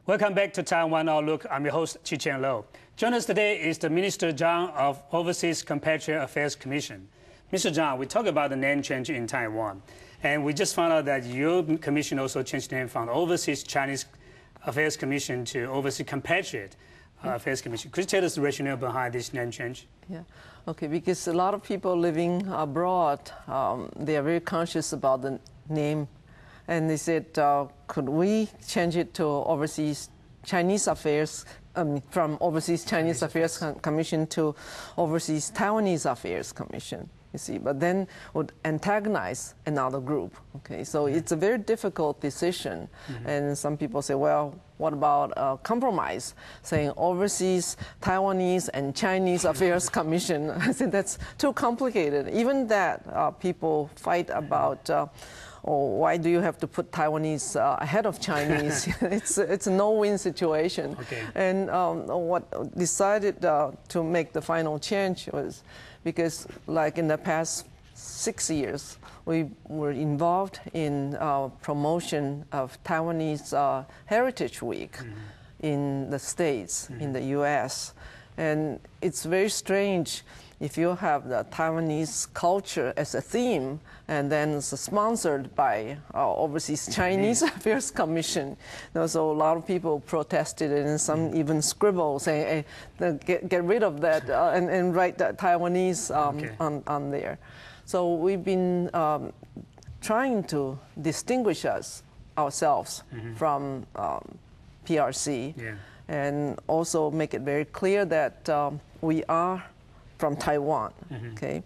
Welcome back to Taiwan Outlook. I'm your host, Chi-Cheng Lo. Joining us today is the Minister Zhang of Overseas Compatriot Affairs Commission. Mr. Zhang, we talk about the name change in Taiwan, and we just found out that your commission also changed the name from Overseas Chinese Affairs Commission to Overseas Compatriot Affairs Commission. Could you tell us the rationale behind this name change? Yeah, okay, because a lot of people living abroad, they are very conscious about the name. And they said, could we change it to Overseas Chinese Affairs, from Overseas Chinese Affairs Commission to Overseas Taiwanese Affairs Commission, you see, but then would antagonize another group, okay? So it's a very difficult decision. And some people say, well, what about a compromise, saying Overseas Taiwanese and Chinese Affairs Commission? I think that's too complicated. Even that, people fight about, or why do you have to put Taiwanese ahead of Chinese? It's a no-win situation. Okay. And what decided to make the final change was because, like in the past 6 years, we were involved in promotion of Taiwanese Heritage Week in the States, in the U.S. And it's very strange if you have the Taiwanese culture as a theme, and then it's sponsored by Overseas Chinese Affairs Commission. So a lot of people protested, and some even scribbled saying, hey, get rid of that and write that Taiwanese on there. So we've been trying to distinguish ourselves from PRC, and also make it very clear that we are from Taiwan, okay?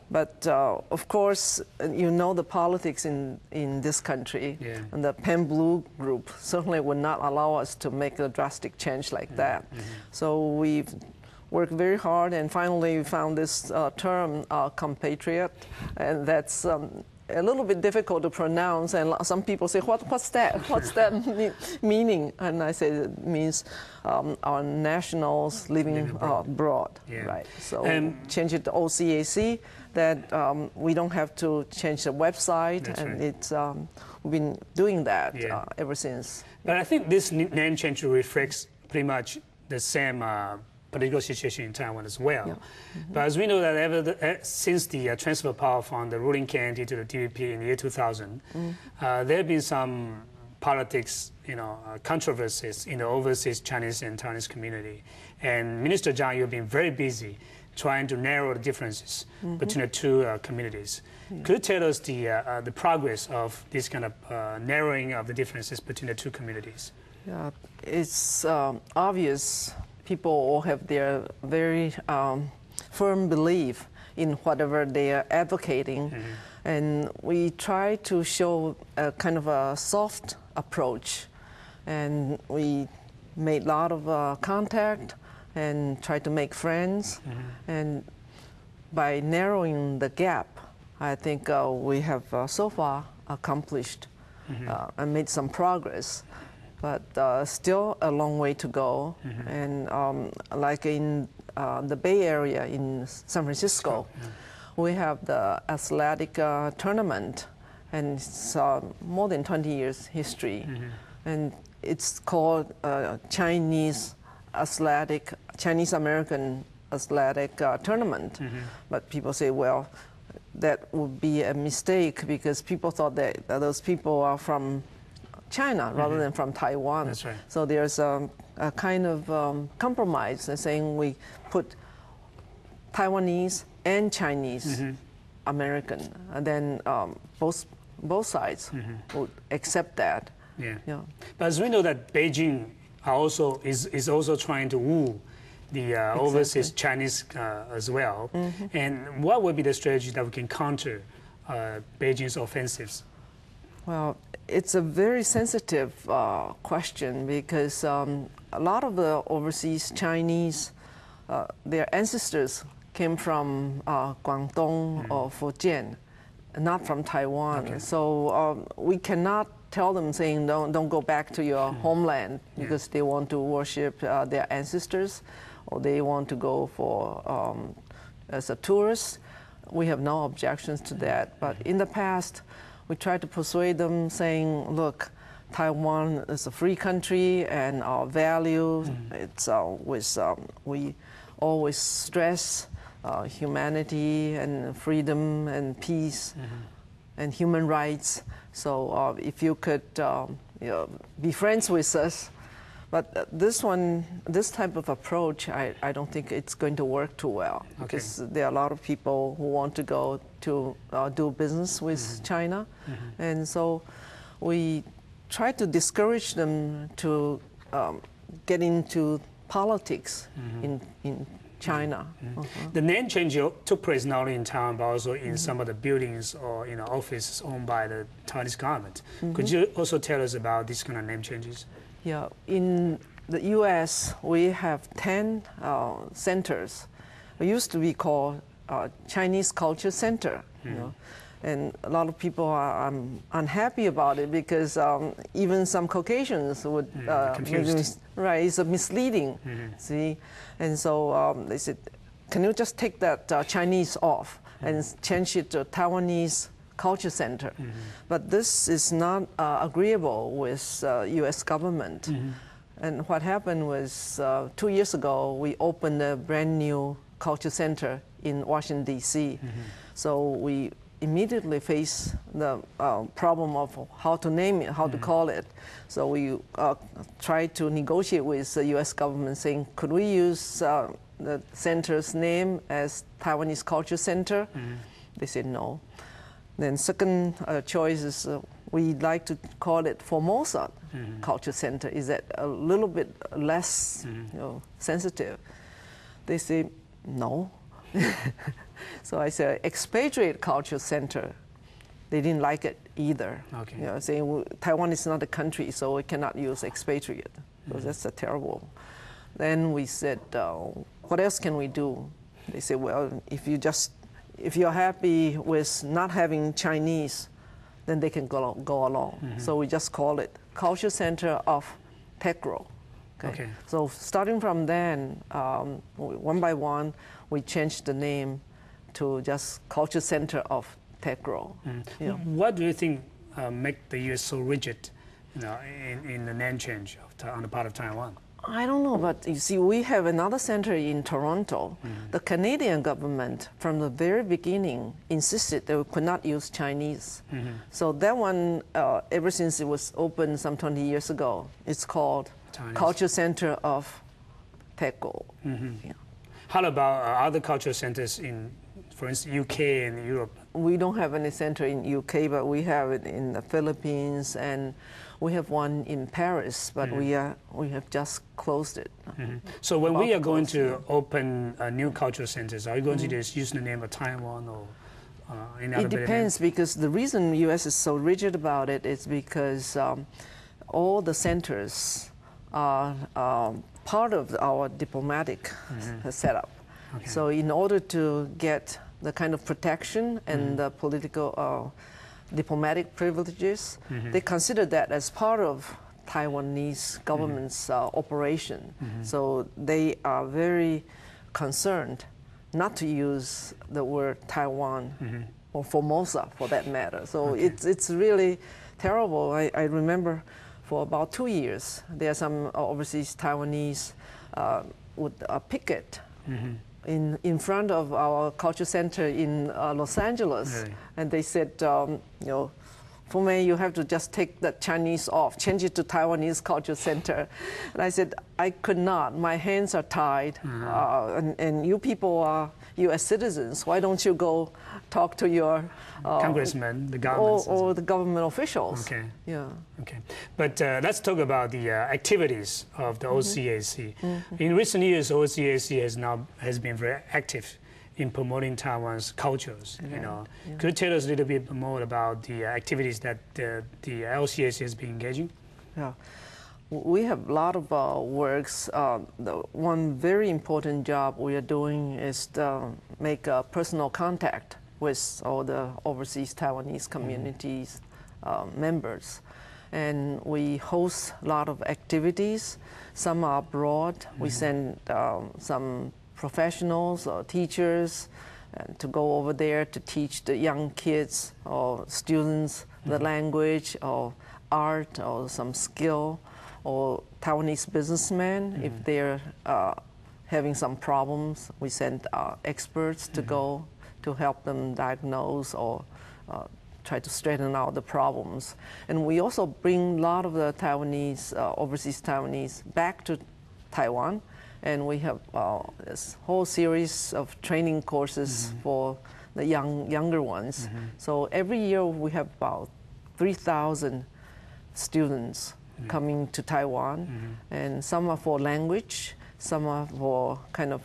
But of course, you know the politics in this country, and the Pen Blue group certainly would not allow us to make a drastic change like that. So we've worked very hard, and finally we found this term, compatriot, and that's a little bit difficult to pronounce, and some people say, what's that? What's that meaning? And I say it means our nationals living abroad, right? So change it to OCAC, that we don't have to change the website, and it's we've been doing that ever since. But I think this name change reflects pretty much the same political situation in Taiwan as well. But as we know that since the transfer of power from the ruling KMT to the DPP in the year 2000, there have been some politics, controversies in the overseas Chinese and Taiwanese community. And Minister Zhang, you've been very busy trying to narrow the differences between the two communities. Could you tell us the progress of this kind of narrowing of the differences between the two communities? Yeah, it's obvious. People all have their very firm belief in whatever they are advocating. And we try to show a kind of a soft approach. And we made a lot of contact and tried to make friends. And by narrowing the gap, I think we have so far accomplished and made some progress. But still a long way to go. And like in the Bay Area in San Francisco, we have the athletic tournament, and it's more than 20 years history. And it's called Chinese American Athletic Tournament. But people say, well, that would be a mistake, because people thought that those people are from China rather than from Taiwan. That's right. So there's a kind of compromise, saying we put Taiwanese and Chinese American, and then both sides would accept that. But as we know that Beijing is also trying to woo the overseas Chinese as well. And what would be the strategy that we can counter Beijing's offensives? Well, it's a very sensitive question, because a lot of the overseas Chinese, their ancestors came from Guangdong or Fujian, not from Taiwan. So we cannot tell them, saying don't go back to your homeland, because they want to worship their ancestors, or they want to go for as a tourist. We have no objections to that. But in the past, we tried to persuade them, saying, look, Taiwan is a free country and our values. It's we always stress humanity and freedom and peace and human rights. So if you could be friends with us. But this type of approach, I don't think it's going to work too well, because there are a lot of people who want to go to do business with China. And so we try to discourage them to get into politics in China. The name change took place not only in Taiwan, but also in some of the buildings or offices owned by the Taiwanese government. Could you also tell us about these kind of name changes? Yeah, in the U.S., we have 10 centers. It used to be called Chinese Culture Center, and a lot of people are unhappy about it, because even some Caucasians would right, it's misleading. See, and so they said, can you just take that Chinese off and change it to Taiwanese Culture Center? But this is not agreeable with U.S. government. And what happened was 2 years ago, we opened a brand new culture center in Washington, D.C. So we immediately faced the problem of how to name it, how to call it. So we tried to negotiate with the U.S. government, saying, could we use the center's name as Taiwanese Culture Center? They said no. Then second choice is we'd like to call it Formosa Culture Center. Is that a little bit less sensitive? They say no. So I said Expatriate Culture Center. They didn't like it either. Saying Taiwan is not a country, so we cannot use expatriate. So that's a terrible. Then we said, what else can we do? They said, well, if you're happy with not having Chinese, then they can go along. So we just call it Culture Center of Tegro. Okay. So starting from then, one by one, we changed the name to just Culture Center of Tegro. What do you think make the U.S. so rigid, in the name change on the part of Taiwan? I don't know, but you see, we have another center in Toronto. The Canadian government, from the very beginning, insisted that we could not use Chinese. So that one, ever since it was opened some 20 years ago, it's called Chinese. Culture Center of Tegro. How about other cultural centers in, for instance, UK and Europe? We don't have any center in UK, but we have it in the Philippines, and we have one in Paris, but we have just closed it. So when we are going to open new cultural centers, are you going to just use the name of Taiwan or any other? It depends, because the reason the U.S. is so rigid about it is because all the centers are part of our diplomatic setup. So in order to get the kind of protection and the political diplomatic privileges, they consider that as part of Taiwanese government's operation. So they are very concerned not to use the word Taiwan or Formosa, for that matter. So it's really terrible. I remember for about 2 years, there are some overseas Taiwanese would picket in front of our culture center in Los Angeles. And they said, Fu-Mei, you have to just take the Chinese off, change it to Taiwanese Culture Center. And I said, I could not. My hands are tied. And you people are U.S. citizens. Why don't you go talk to your congressmen, the government, or the government officials? But let's talk about the activities of the OCAC. In recent years, OCAC has been very active in promoting Taiwan's cultures. Could you tell us a little bit more about the activities that the OCAC has been engaging? We have a lot of works. The one very important job we are doing is to make personal contact with all the overseas Taiwanese communities members. And we host a lot of activities. Some are abroad. We send some professionals or teachers to go over there to teach the young kids or students the language or art or some skill, or Taiwanese businessmen, if they're having some problems, we send experts to go to help them diagnose or try to straighten out the problems. And we also bring a lot of the Taiwanese, overseas Taiwanese, back to Taiwan, and we have this whole series of training courses for the younger ones. So every year we have about 3,000 students coming to Taiwan, and some are for language, some are for kind of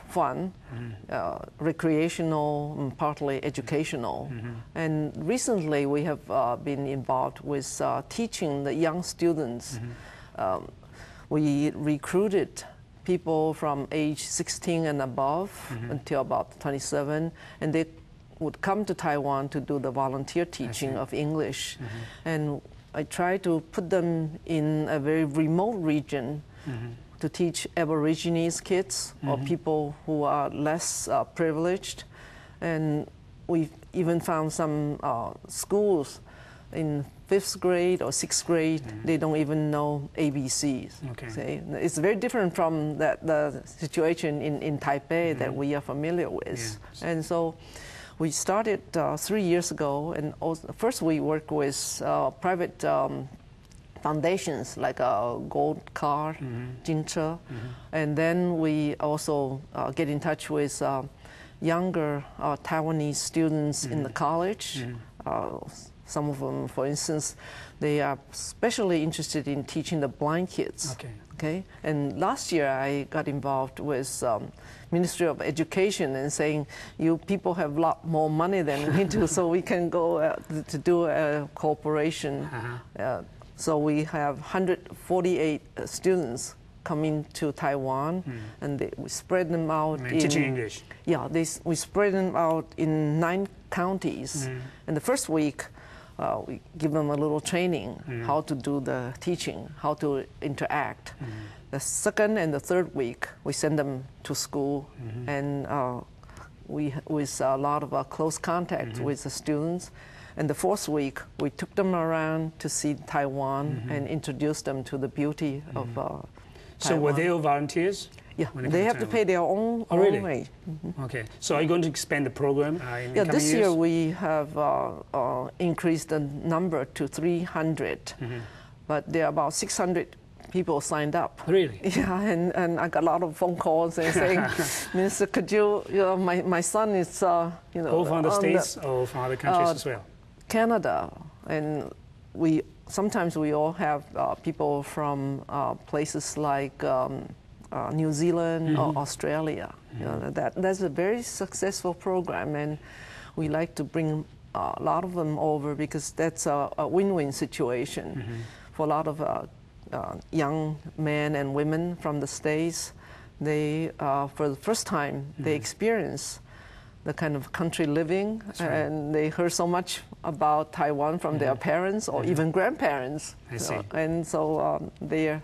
fun, recreational, and partly educational. And recently we have been involved with teaching the young students. We recruited people from age 16 and above until about 27, and they would come to Taiwan to do the volunteer teaching of English. And I try to put them in a very remote region to teach Aborigines kids or people who are less privileged. And we even found some schools in 5th grade or 6th grade, they don't even know ABCs. Okay. It's very different from the situation in Taipei that we are familiar with. And so we started 3 years ago, and also, first we work with private foundations like Gold Car, Jinche, and then we also get in touch with younger Taiwanese students in the college. Some of them, for instance, they are especially interested in teaching the blind kids. Okay. And last year I got involved with Ministry of Education and saying, you people have a lot more money than we do, so we can go to do a cooperation. So we have 148 students coming to Taiwan, and we spread them out in teaching English. Yeah, we spread them out in 9 counties. And the first week, we give them a little training, how to do the teaching, how to interact. The second and the third week, we send them to school, and with a lot of close contact with the students. And the fourth week, we took them around to see Taiwan and introduced them to the beauty of Taiwan. So were they all volunteers? Yeah, they have to pay their own way. Okay, so are you going to expand the program in the coming this years? Year we have increased the number to 300, but there are about 600 people signed up. Really? Yeah, and I got a lot of phone calls and saying, Minister, could you know, my son is, you know, all from the States or from other countries as well? Canada, and sometimes we all have people from places like New Zealand or Australia. You know, that's a very successful program, and we like to bring a lot of them over because that's a win-win situation for a lot of young men and women from the States. They, for the first time, they experience the kind of country living, and they heard so much about Taiwan from their parents or even grandparents. I see. And so they are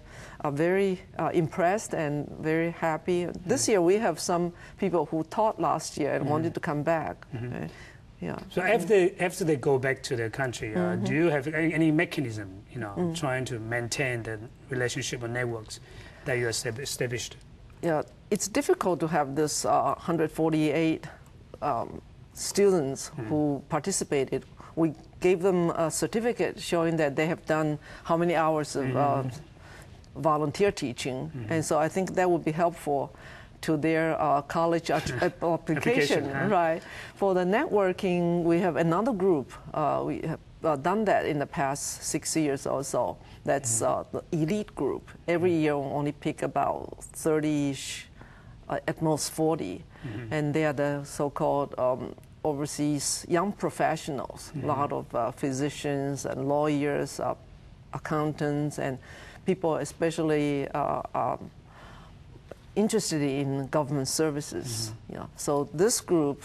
very impressed and very happy. This year we have some people who taught last year and wanted to come back. Yeah. So after they go back to their country, do you have any mechanism, you know, trying to maintain the relationship or networks that you established? Yeah, it's difficult to have this 148 students who participated. We gave them a certificate showing that they have done how many hours of volunteer teaching, and so I think that would be helpful to their college application, right? For the networking, we have another group. We have done that in the past 6 years or so. That's the elite group. Every year we only pick about 30-ish, at most 40. And they are the so-called overseas young professionals, a lot of physicians and lawyers, accountants, and people especially interested in government services. Yeah. So this group,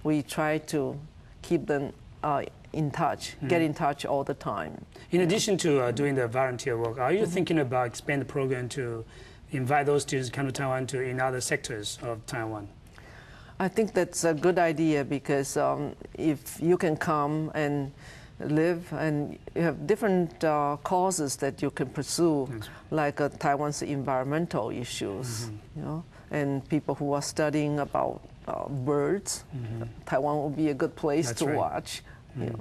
we try to keep them in touch, get in touch all the time. In addition to doing the volunteer work, are you thinking about expanding the program to invite those students to come to Taiwan in other sectors of Taiwan? I think that's a good idea because if you can come and live, and you have different causes that you can pursue, like Taiwan's environmental issues, you know, and people who are studying about birds. Taiwan will be a good place to watch. You know.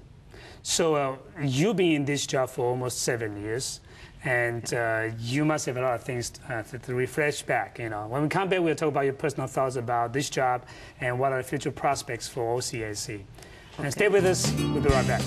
So you've been in this job for almost 7 years, and you must have a lot of things to refresh back. You know, when we come back, we'll talk about your personal thoughts about this job and what are the future prospects for OCAC. And stay with us. We'll be right back.